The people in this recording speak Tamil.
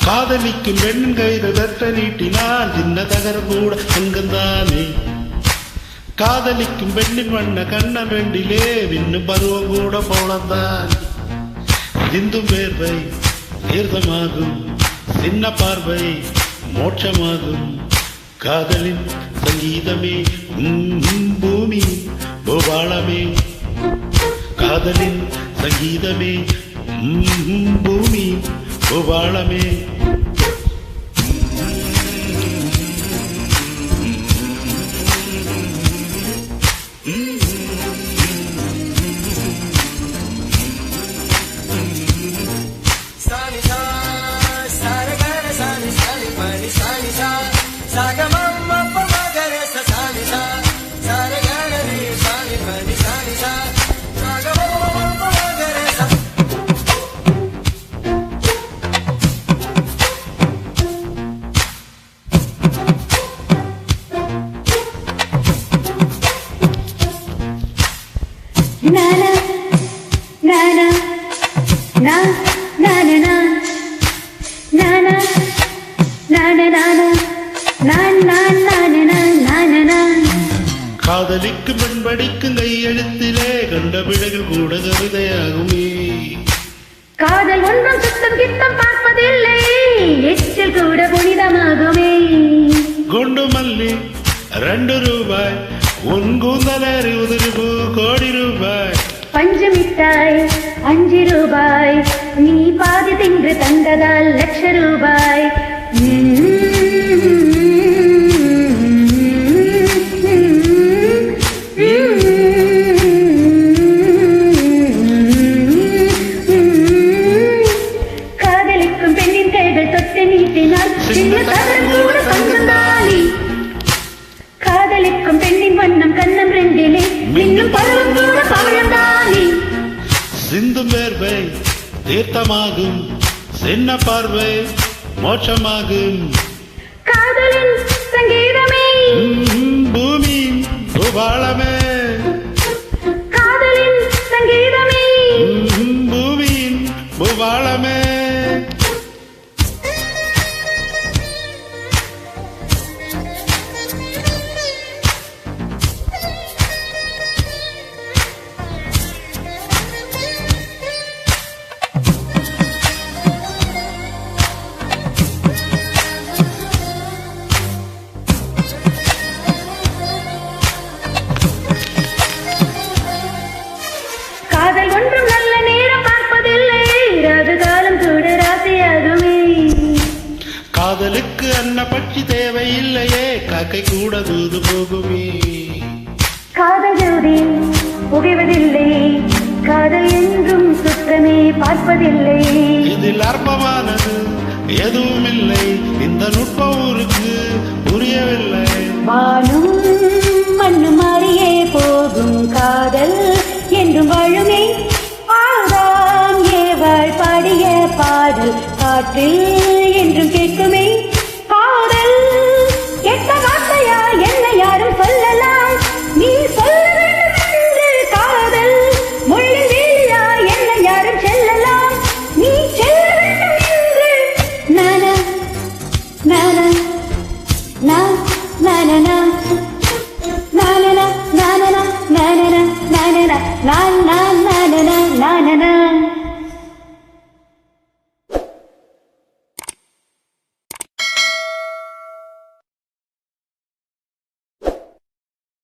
காதலிக்கும் பெண்ணின் கைது வெட்ட நீட்டினால் சின்ன தகரம் கூட அங்கந்தானே. காதலிக்கும் பெண்ணின் வண்ண கண்ண ரெண்டிலே விண்ணும் பருவம் கூட போலந்தான். சிந்தும் வேர்வை தீர்த்தமாகும், சின்ன பார்வை மோட்சமாகும். காதலின் சங்கீதமே பூமி பூபாளமே. காதலின் சங்கீதமே பூமி பூபாளமே. காதலிக்கும் பெண்படிக்கும் கையெழுத்திலே கண்ட பிழைகள் கூட கவிதையாகுமே. காதல் ஒன்றும் சுத்தம் கித்தம் பார்ப்பதில்லை, எச்சில் கூட புனிதமாகுமே. குண்டு மல்லி 2 ரூபாய், உன் கூந்தல் 60 கோடி ரூபாய். பஞ்சு மிட்டாய் 5 ரூபாய், நீ பாதி தின்று தந்ததால் லட்ச ரூபாய். காதலிக்கும் பெண்ணின் கைகள் தொட்டு நீட்டினால் சின்ன தகரம் கூட பங்குந்தானே. காதலிக்கும் பெண்ணின் வண்ணம் கண்ணம் ரெண்டிலே மின்னும் பருவம் கூட பவழந்தானே. சிந்தும் வேர்வை தீர்த்தமாகும், சின்ன பார்வை மோட்சமாகும். காதலின் சங்கீதமே பூமி பூபாளமே. காதலின் சங்கீதமே பூமியின் பூபாளமே. காதல் ஒன்றும் நல்ல நேரம் பார்ப்பதில்லை, ராகு காலம் கூட ராசியாகுமே. காதலுக்கு அன்னப்பட்சி தேவையில்லையே, காக்கை கூட தூது போகுமே. காதல் ஜோதி புகைவதில்லை, காதல் என்றும் சுற்றமே பார்ப்பதில்லை. இதில் அற்பமானது எதுவும் இல்லை, இந்த நுட்பம் ஊருக்கு புரியவில்லை. வானும் மண்ணும் மாறியே போகும், காதல் என்றும் வாழுமே. ஆதாம் ஏவாள் பாடிய பாடல் காற்றில் என்றும் கேட்குமே. காதல் கெட்ட வார்த்தையா என்ன யாரும் சொல்லலாம், நீ சொல்ல வேண்டும் என்று. காதல் முள்ளின் வேலியா என்ன யாரும் செல்லலாம், நீ செல்ல வேண்டும் என்று. நானா நானா நா நானா நானா நானா நானா நானா நானா நானா